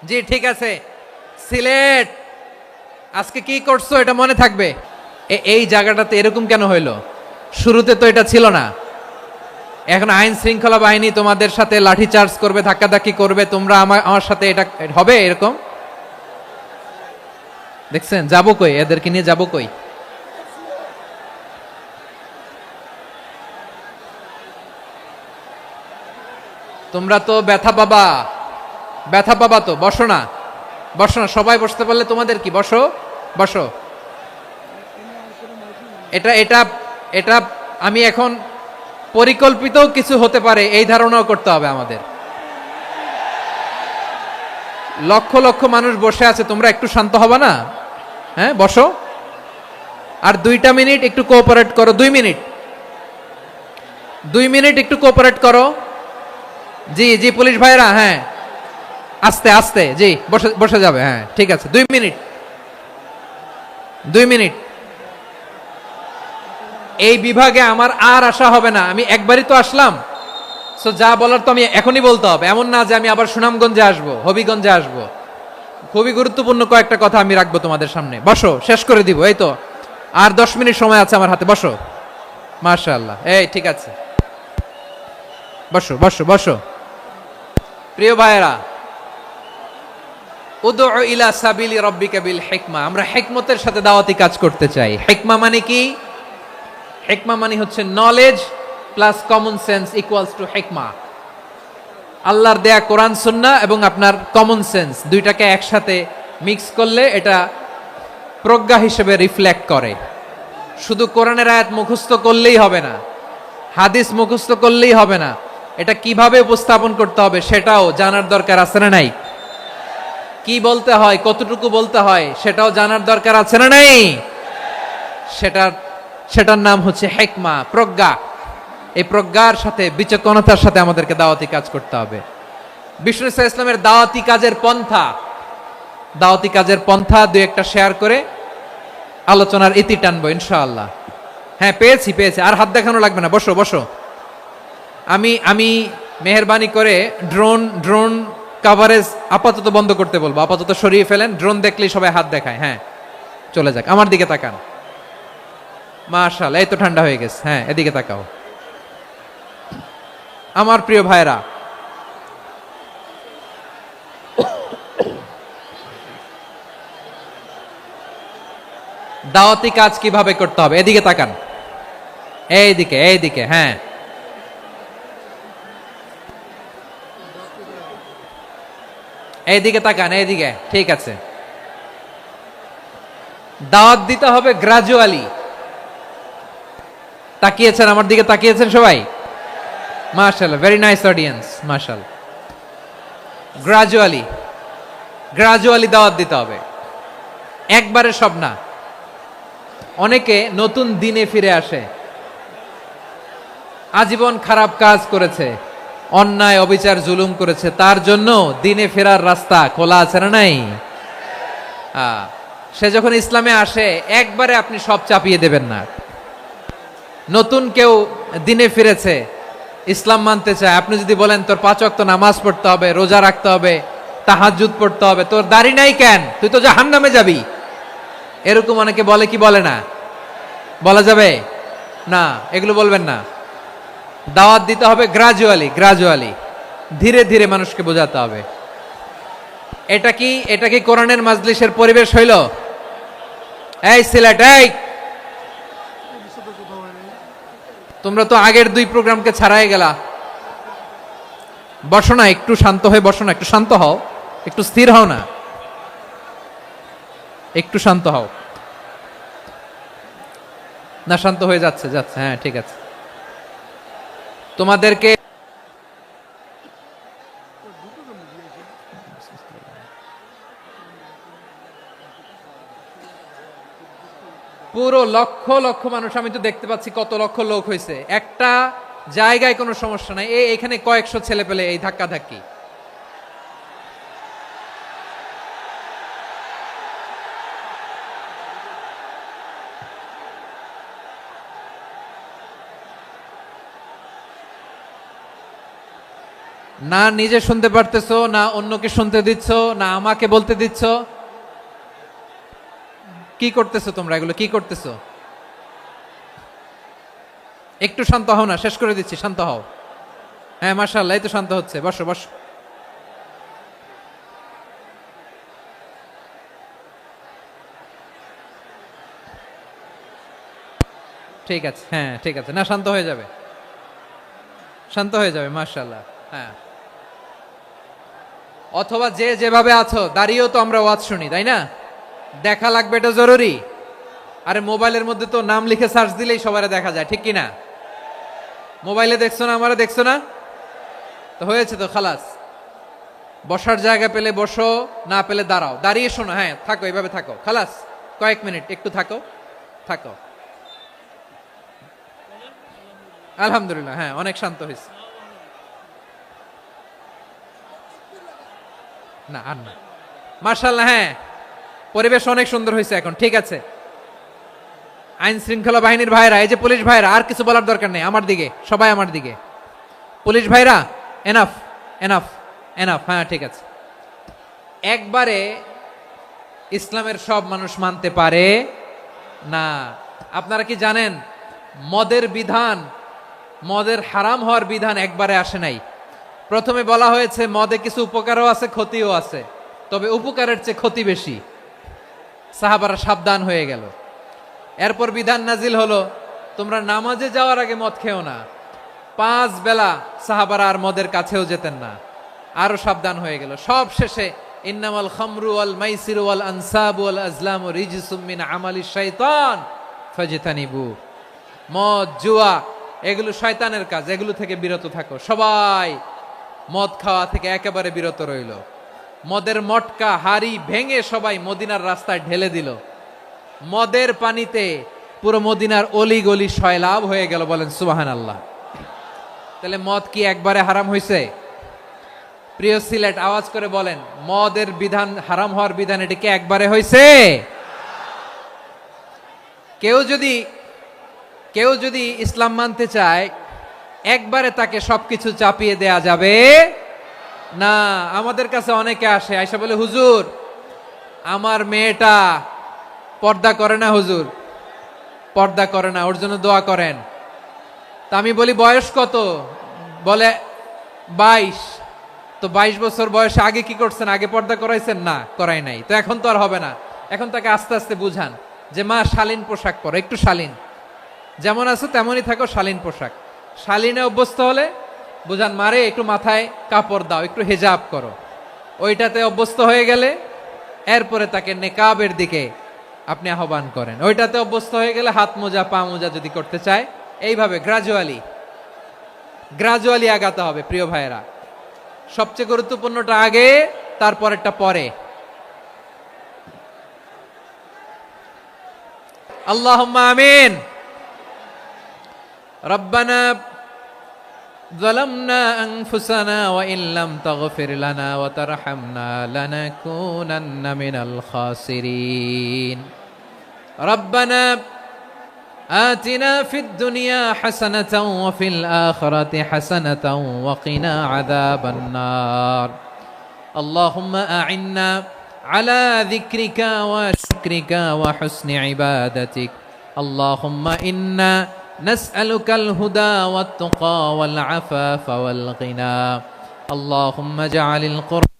জি ঠিক আছে। সিলেট আজকে কি করছো এটা মনে থাকবে। এই জায়গাটাতে এরকম কেন হইলো? শুরুতে তো এটা ছিল না। এখন আইন শৃঙ্খলা বাহিনী তোমাদের সাথে লাঠি চার্জ করবে, ধাক্কাধাক্কি করবে, তোমরা আমার সাথে এটা হবে এরকম? দেখছেন যাবো কই, এদেরকে নিয়ে যাবো কই? তোমরা তো ব্যথা পাবা, ব্যথা পাবা তো। বসো না, বসো না, সবাই বসতে পারলে তোমাদের কি, বসো বসো। এটা এটা এটা আমি এখন পরিকল্পিত কিছু হতে পারে এই ধারণাও করতে হবে আমাদের। লক্ষ লক্ষ মানুষ বসে আছে, তোমরা একটু শান্ত হবে না? হ্যাঁ বসো। আর 2টা মিনিট একটু কোঅপারেট করো, 2 মিনিট, 2 মিনিট একটু কোঅপারেট করো। জি জি পুলিশ ভাইরা, হ্যাঁ আস্তে আস্তে, জি বসে বসে যাবে, হ্যাঁ ঠিক আছে। 2 মিনিট, 2 মিনিট। এই বিভাগে আমার আর আসা হবে না, আমি একবারই তো আসলাম। সো যা বলার তো আমি এখনই বলতে হবে, এমন না যে আমি আবার সুনামগঞ্জে আসবো, হবিগঞ্জে আসবো। খুবই গুরুত্বপূর্ণ কয়েকটা কথা আমি রাখবো তোমাদের সামনে। বসো, শেষ করে দিব এই তো। আর 10 মিনিট সময় আছে আমার হাতে, বসো। মাশাআল্লাহ, এই ঠিক আছে, বসো বসো বসো। প্রিয় ভাইয়েরা, উদউ ইলা সাবিলি রাব্বিকা বিল হিকমা, আমরা হিকমতের সাথে দাওয়াতি কাজ করতে চাই। হিকমা মানে কি? হিকমা মানে হচ্ছে knowledge plus common sense equals to হিকমা। আল্লাহর দেয়া কোরআন সুন্নাহ এবং আপনার কমন সেন্স দুইটাকে একসাথে মিক্স করলে এটা প্রজ্ঞা হিসেবে রিফ্লেক্ট করে। শুধু কোরআনের আয়াত মুখস্থ করলেই হবে না, হাদিস মুখস্থ করলেই হবে না, এটা কিভাবে উপস্থাপন করতে হবে সেটাও জানার দরকার আছে না নাই? কি বলতে হয়, কতটুকু বলতে হয় সেটাও জানার দরকার আছে না নাই? সেটার নাম হচ্ছে হিকমা, প্রজ্ঞা। এই প্রজ্ঞার সাথে বিচক্ষণতার সাথে আমাদেরকে দাওয়াতি কাজ করতে হবে। বিষ্ণু ইসলামের দাওয়াতি কাজের পন্থা দুই একটা শেয়ার করে আলোচনার ইতি টানবো ইনশাআল্লাহ। হ্যাঁ পেয়েছি পেয়েছি, আর হাত দেখানো লাগবে না, বসো বসো। আমি মেহেরবানি করে ড্রোন কাভারেজ আপাতত বন্ধ করতে বলবো, আপাতত সরিয়ে ফেলেন। ড্রোন দেখলেই সবাই হাত দেখায়, হ্যাঁ চলে যাক। আমার দিকে তাকান, মাশাআল্লাহ এই তো ঠান্ডা হয়ে গেছে। হ্যাঁ এদিকে তাকাও। আমার প্রিয় ভাইরা, দাওয়াতি কাজ কিভাবে করতে হবে এদিকে তাকান, এইদিকে এইদিকে, হ্যাঁ এইদিকে তাকান, এইদিকে, ঠিক আছে। দাওয়াত দিতে হবে গ্রাজুয়ালি। তাকিয়েছেন আমার দিকে, তাকিয়েছেন সবাই? মাশাআল্লাহ, ভেরি নাইস অডিয়েন্স, মাশাআল্লাহ। গ্রাজুয়ালি গ্রাজুয়ালি দাওয়াত দিতে হবে, একবারে সব না। অনেকে নতুন দিনে ফিরে আসে, আজীবন খারাপ কাজ করেছে, অন্যায় অবিচার জুলুম করেছে, তার জন্য দিনে ফেরার রাস্তা খোলা আছে না নাই? সে যখন ইসলামে আসে একবারে আপনি সব চাপিয়ে দেবেন না। নতুন কেউ দিনে ফিরেছে, ইসলাম মানতে চায়, আপনি যদি বলেন তোর 5 ওয়াক্ত নামাজ পড়তে হবে, রোজা রাখতে হবে, তাহাজ্জুদ পড়তে হবে, তোর দাড়ি নাই কেন, তুই তো জাহান্নামে যাবি, এরকম অনেকে বলে কি বলে না? বলা যাবে না, এগুলো বলবেন না। দাওয়াত দিতে হবে গ্রাজুয়ালি, ধীরে ধীরে মানুষকে বোঝাতে হবে। এটা কি কোরআনের মাজলিসের পরিবেশ হইল? এই সিলেট, এই তোমরা তো আগের 2 প্রোগ্রামকে ছাড়াই গেলা। বসো না, একটু শান্ত হয়ে বসো না, একটু শান্ত হও, একটু স্থির হও না, একটু শান্ত হও না। শান্ত হয়ে যাচ্ছে, হ্যাঁ ঠিক আছে। তোমাদেরকে পুরো লক্ষ লক্ষ মানুষ, আমি তো দেখতে পাচ্ছি কত লক্ষ লোক হয়েছে একটা জায়গায়, কোনো সমস্যা নাই। এখানে কয়েকশো ছেলে পেলে এই ধাক্কা ধাক্কি। না নিজে শুনতে পারতেছো, না অন্যকে শুনতে দিচ্ছ, না আমাকে বলতে দিচ্ছ? কি করতেছো তোমরা? এগুলো কি করতেছো? একটু শান্ত হও না, শেষ করে দিচ্ছি, শান্ত হও। হ্যাঁ মাশাআল্লাহ, এই তো শান্ত হচ্ছে। বসো বসো। ঠিক আছে, হ্যাঁ ঠিক আছে, না শান্ত হয়ে যাবে, শান্ত হয়ে যাবে, মাশাআল্লাহ। হ্যাঁ, অথবা যে যেভাবে আছো দাঁড়িয়েও তো আমরা ওয়াজ শুনি, তাই না? দেখা লাগবে, এটা জরুরি। আরে মোবাইলের মধ্যে তো নাম লিখে সার্চ দিলেই সবারে দেখা যায়, ঠিক কি না? মোবাইলে দেখছো না, আমারে দেখছো না, তো হয়েছে তো, খালাস। বসার জায়গা পেলে বসো, না পেলে দাঁড়াও, দাঁড়িয়ে শোনো। হ্যাঁ থাকো, এইভাবে থাকো, খালাস। কয়েক মিনিট একটু থাকো, থাকো। আলহামদুলিল্লাহ, হ্যাঁ অনেক শান্ত হয়েছে। না আর না, মার্শাল্লাহ, হ্যাঁ পরিবেশ অনেক সুন্দর হয়েছে এখন, ঠিক আছে। আইন শৃঙ্খলা বাহিনীর ভাইরা, এই যে পুলিশ ভাইরা, আর কিছু বলার দরকার নেই, আমার দিকে সবাই, আমার দিকে। পুলিশ ভাইরা এনাফ, এনাফ, এনাফ, হ্যাঁ ঠিক আছে। একবারে ইসলামের সব মানুষ মানতে পারে না। আপনারা কি জানেন মদের বিধান, মদের হারাম হওয়ার বিধান একবারে আসে নাই। প্রথমে বলা হয়েছে মদে কিছু উপকারও আছে, ক্ষতিও আছে, তবে উপকারের চেয়ে ক্ষতি বেশি। সাহাবারা সাবধান হয়ে গেল। এরপর বিধান নাজিল হলো, তোমরা নামাজে যাওয়ার আগে মদ খেও না। 5 বেলা সাহাবারা আর মদের কাছেও যেতেন না, আরো সাবধান হয়ে গেল। সব শেষে ইন্নামাল খামরু ওয়াল মাইসিরু ওয়াল আনসাবু ওয়াল আজলামু রিজসুম মিন আমালিশ শাইতান ফাজতানিবু। মদ, জুয়া এগুলো শয়তানের কাজ, এগুলো থেকে বিরত থাকো। সবাই মদ খাওয়া থেকে একেবারে বিরত রইল। মদের মটকা হাড়ি ভেঙে সবাই মদিনার রাস্তায় ঢেলে দিল। মদের পানিতে পুরো মদিনার অলি গলি সয়লাভ হয়ে গেল, বলেন সুবহানাল্লাহ। তাহলে মদ কি একবারে হারাম হয়েছে? প্রিয় সিলেট, আওয়াজ করে বলেন, মদের বিধান, হারাম হওয়ার বিধান, এটা কি একবারে হয়েছে? কেউ যদি ইসলাম মানতে চায়, একবারে তাকে সবকিছু চাপিয়ে দেয়া যাবে না। আমাদের কাছে অনেকে আসে, আয়সা বলে, হুজুর আমার মেয়েটা পর্দা করে না, হুজুর পর্দা করে না, ওর জন্য দোয়া করেন। তা আমি বলি বয়স কত? বলে 22। তো 22 বছর বয়সে আগে কি করছেন? আগে পর্দা করাইছেন? না, করাই নাই। তো এখন তো আর হবে না। এখন তাকে আস্তে আস্তে বুঝান যে মা শালীন পোশাক পরো, একটু শালীন, যেমন আছো তেমনই থাকো, শালীন পোশাক। শালীনে অভ্যস্ত হলে বুঝান, মারে একটু মাথায় কাপড় দাও, একটু হেজাব করো। ওইটাতে অভ্যস্ত হয়ে গেলে এরপরে তাকে নেকাবের দিকে আপনি আহ্বান করেন। ওইটাতে অভ্যস্ত হয়ে গেলে হাত মোজা, পা মোজা যদি করতে চায়, এইভাবে গ্রাজুয়ালি আগাতে হবে। প্রিয় ভাইয়েরা, সবচেয়ে গুরুত্বপূর্ণটা আগে, তারপরেরটা পরে। আল্লাহুম্মা আমিন। রব্বানা যালামনা আনফুসানা ওয়া ইল্লাম তাগফির লানা ওয়া তারহামনা লানাকুনান্না মিনাল খাসিরিন। রব্বানা آتنا في الدنيا حسنة وفي الآخرة حسنة وقنا عذاب النار. اللهم أعنا على ذكرك وشكرك وحسن عبادتك. اللهم إنا نسألك الهدى والتقى والعفاف والغنى. اللهم اجعل القرآن